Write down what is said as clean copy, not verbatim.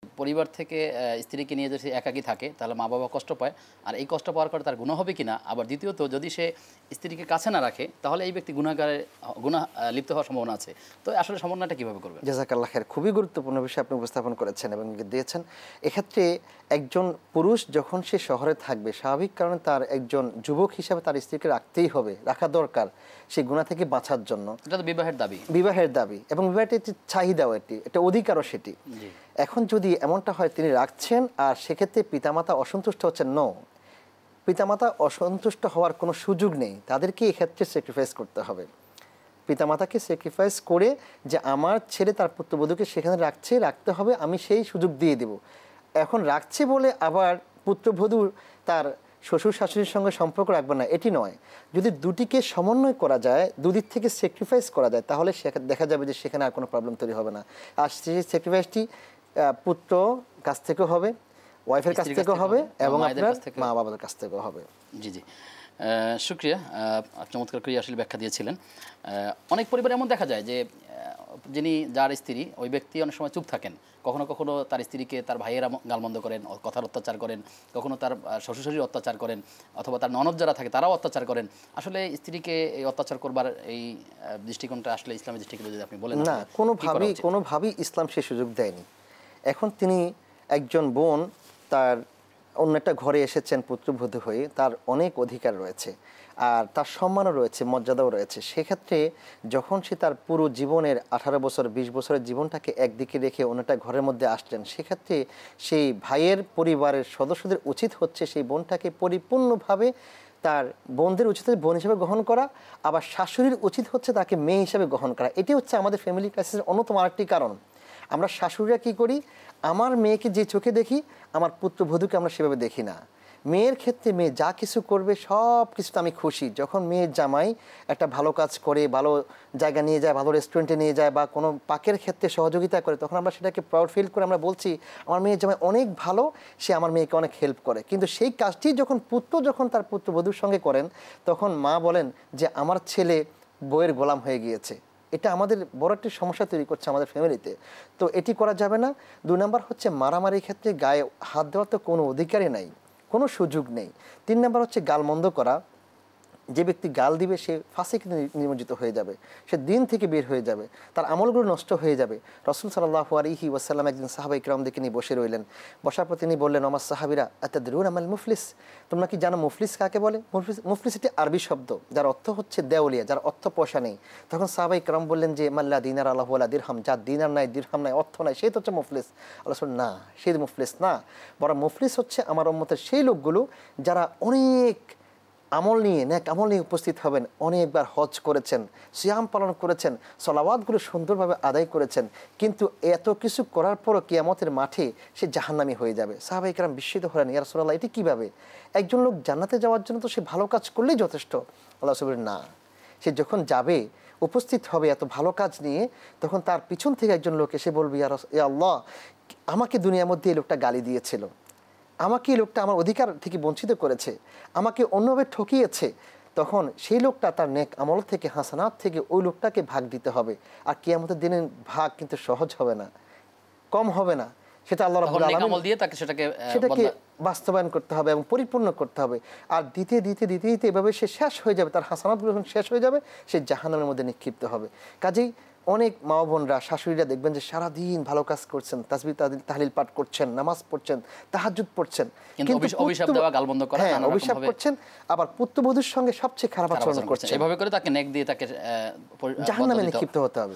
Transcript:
পরিবার থেকে স্ত্রীকে নিয়ে যদি একাকী থাকে তাহলে মা বাবা কষ্ট পায়, আর এই কষ্ট পাওয়ার পরে তার গুনাহ হবে কিনা, আবার দ্বিতীয়ত যদি সে স্ত্রীকে কাছে না রাখে তাহলে এই ব্যক্তি গুনাহ লিপ্ত হওয়ার সম্ভাবনা আছে। তো আসলে সমন্বয়টা কিভাবে করবে? জাযাকাল্লাহ খায়ের, খুবই গুরুত্বপূর্ণ বিষয় আপনি উপস্থাপন করেছেন এবং দিয়েছেন। এক্ষেত্রে একজন পুরুষ যখন সে শহরে থাকবে, স্বাভাবিক কারণে তার একজন যুবক হিসাবে তার স্ত্রীকে রাখতেই হবে, রাখা দরকার সেই গুনাহ থেকে বাঁচার জন্য। এটা তো বিবাহের দাবি, বিবাহের দাবি, এবং বিবাহটি একটি চাহিদাও, একটা অধিকারও সেটি। এখন যদি এমনটা হয় তিনি রাখছেন আর সেক্ষেত্রে পিতামাতা অসন্তুষ্ট হচ্ছেন, পিতামাতা অসন্তুষ্ট হওয়ার কোনো সুযোগ নেই, তাদেরকে এক্ষেত্রে স্যাক্রিফাইস করতে হবে। পিতামাতাকে স্যাক্রিফাইস করে যে আমার ছেলে তার পুত্রবধূকে সেখানে রাখতে হবে, আমি সেই সুযোগ দিয়ে দেব। এখন রাখছে বলে আবার পুত্রবধূ তার শ্বশুর শাশুড়ির সঙ্গে সম্পর্ক রাখবে না, এটি নয়। যদি দুটিকে সমন্বয় করা যায়, দুদিক থেকে স্যাক্রিফাইস করা যায়, তাহলে দেখা যাবে যে সেখানে আর কোনো প্রবলেম তৈরি হবে না। আর সেই স্যাক্রিফাইসটি পুত্র কাছ থেকেও হবে, ওয়াইফের কাছ থেকেও হবে, এবং আপনার মা বাবার কাছ থেকেও হবে। জি জি, শুক্রিয়া, চমৎকার করে আসলে ব্যাখ্যা দিয়েছিলেন। অনেক পরিবারে এমন দেখা যায় যে যার স্ত্রী, ওই ব্যক্তি অনেক সময় চুপ থাকেন, কখনো কখনো তার স্ত্রীকে তার ভাইয়েরা গালমন্দ করেন, কথার অত্যাচার করেন, কখনো তার শ্বশুর শাশুড়ি অত্যাচার করেন, অথবা তার ননদ যারা থাকে তারাও অত্যাচার করেন। আসলে স্ত্রীকে এই অত্যাচার করবার এই দৃষ্টিকোণটা আসলে ইসলামের দৃষ্টিকোণে যদি আপনি বলেন। না, কোনোভাবেই ইসলাম সে সুযোগ দেয়নি। এখন তিনি একজন বোন, তার অন্য একটা ঘরে এসেছেন পুত্রবধূ হয়ে, তার অনেক অধিকার রয়েছে, আর তার সম্মানও রয়েছে, মর্যাদাও রয়েছে। সেক্ষেত্রে যখন সে তার পুরো জীবনের 18 বছর 20 বছরের জীবনটাকে একদিকে রেখে অন্যটা ঘরের মধ্যে আসলেন, সেক্ষেত্রে সেই ভাইয়ের পরিবারের সদস্যদের উচিত হচ্ছে সেই বোনটাকে পরিপূর্ণভাবে, তার বোনদের উচিত বোন হিসেবে গ্রহণ করা, আবার শাশুড়ির উচিত হচ্ছে তাকে মেয়ে হিসেবে গ্রহণ করা। এটি হচ্ছে আমাদের ফ্যামিলি ক্রাইসিসের অন্যতম আরেকটি কারণ। আমরা শাশুড়িরা কি করি, আমার মেয়েকে যে চোখে দেখি আমার পুত্রবধূকে আমরা সেভাবে দেখি না। মেয়ের ক্ষেত্রে মেয়ে যা কিছু করবে সব কিছুতে আমি খুশি। যখন মেয়ের জামাই একটা ভালো কাজ করে, ভালো জায়গা নিয়ে যায়, ভালো রেস্টুরেন্টে নিয়ে যায়, বা কোনো পাকের ক্ষেত্রে সহযোগিতা করে, তখন আমরা সেটাকে প্রাউড ফিল করে আমরা বলছি আমার মেয়ের জামাই অনেক ভালো, সে আমার মেয়েকে অনেক হেল্প করে। কিন্তু সেই কাজটি যখন তার পুত্রবধূর সঙ্গে করেন, তখন মা বলেন যে আমার ছেলে বউয়ের গোলাম হয়ে গিয়েছে। এটা আমাদের বড় একটি সমস্যা তৈরি করছে আমাদের ফ্যামিলিতে। তো এটি করা যাবে না। 2 নম্বর হচ্ছে মারামারির ক্ষেত্রে গায়ে হাত দেওয়ার তো কোনো অধিকারই নাই, কোনো সুযোগ নেই। 3 নম্বর হচ্ছে গালমন্দ করা। যে ব্যক্তি গাল দিবে সে ফাসিকে নিমজ্জিত হয়ে যাবে, সে দিন থেকে বের হয়ে যাবে, তার আমলগুলো নষ্ট হয়ে যাবে। রাসূল সাল্লাল্লাহু আলাইহি ওয়াসাল্লাম একদিন সাহাবায়ে কিরামদেরকে নিয়ে বসে রইলেন। বসার পর তিনি বললেন, আমার সাহাবীরা, আতাদরুনা মাল মুফলিস, তোমরা কি জানো মুফলিস কাকে বলে? মুফলিস একটি আরবি শব্দ যার অর্থ হচ্ছে দেওলিয়া, যার অর্থ পয়সা নেই। তখন সাহাবায়ে কিরাম বললেন যে মাল্লা দিনার আলাহু ওয়ালা দিরহাম, যার দিনার নাই, দিরহাম নাই, অর্থ নাই, সেই তো হচ্ছে মুফলিস। আল্লাহ বললেন না, সেই মুফলিস না, বরং মুফলিস হচ্ছে আমার উম্মতের সেই লোকগুলো যারা অনেক আমল নিয়ে উপস্থিত হবেন, অনেকবার হজ করেছেন, সিয়াম পালন করেছেন, সলাওয়াতগুলো সুন্দরভাবে আদায় করেছেন, কিন্তু এত কিছু করার পরও কিয়ামতের মাঠে সে জাহান্নামী হয়ে যাবে। সাহাবায়ে কেরাম বিস্মিত হলেন, ইয়া রাসূলুল্লাহ, এটি কিভাবে? একজন লোক জান্নাতে যাওয়ার জন্য তো সে ভালো কাজ করলেই যথেষ্ট। আল্লাহ বলেন না, সে যখন যাবে, উপস্থিত হবে এত ভালো কাজ নিয়ে, তখন তার পিছন থেকে একজন লোক এসে বলবে, ইয়া আল্লাহ, আমাকে দুনিয়ার মধ্যে এই লোকটা গালি দিয়েছিল, আমাকে এই লোকটা আমার অধিকার থেকে বঞ্চিত করেছে, আমাকে অন্যভাবে ঠকিয়েছে। তখন সেই লোকটা তার নেক আমল থেকে, হাসানাত থেকে ওই লোকটাকে ভাগ দিতে হবে। আর কিয়ামতের দিনের ভাগ কিন্তু সহজ হবে না, কম হবে না, সেটা আল্লাহ রাব্বুল আলামিন দিয়ে সেটাকে বাস্তবায়ন করতে হবে এবং পরিপূর্ণ করতে হবে। আর দিতে এভাবে সে শেষ হয়ে যাবে, তার হাসানাতগুলো যখন শেষ হয়ে যাবে, সে জাহান্নামের মধ্যে নিক্ষিপ্ত হবে। কাজেই অনেক মা বোনরা, শাশুড়িরা দেখবেন যে সারাদিন ভালো কাজ করছেন, তাসবিহ তাহলিল পাঠ করছেন, নামাজ পড়ছেন, তাহাজ্জুদ পড়ছেন, কিন্তু অভিশাপ করছেন, আবার পুত্রবধূর সঙ্গে সবচেয়ে খারাপ আচরণ করছেন। এভাবে করে তাকে নেক দিয়ে তাকে জাহান্নামে নিক্ষিপ্ত হতে হবে।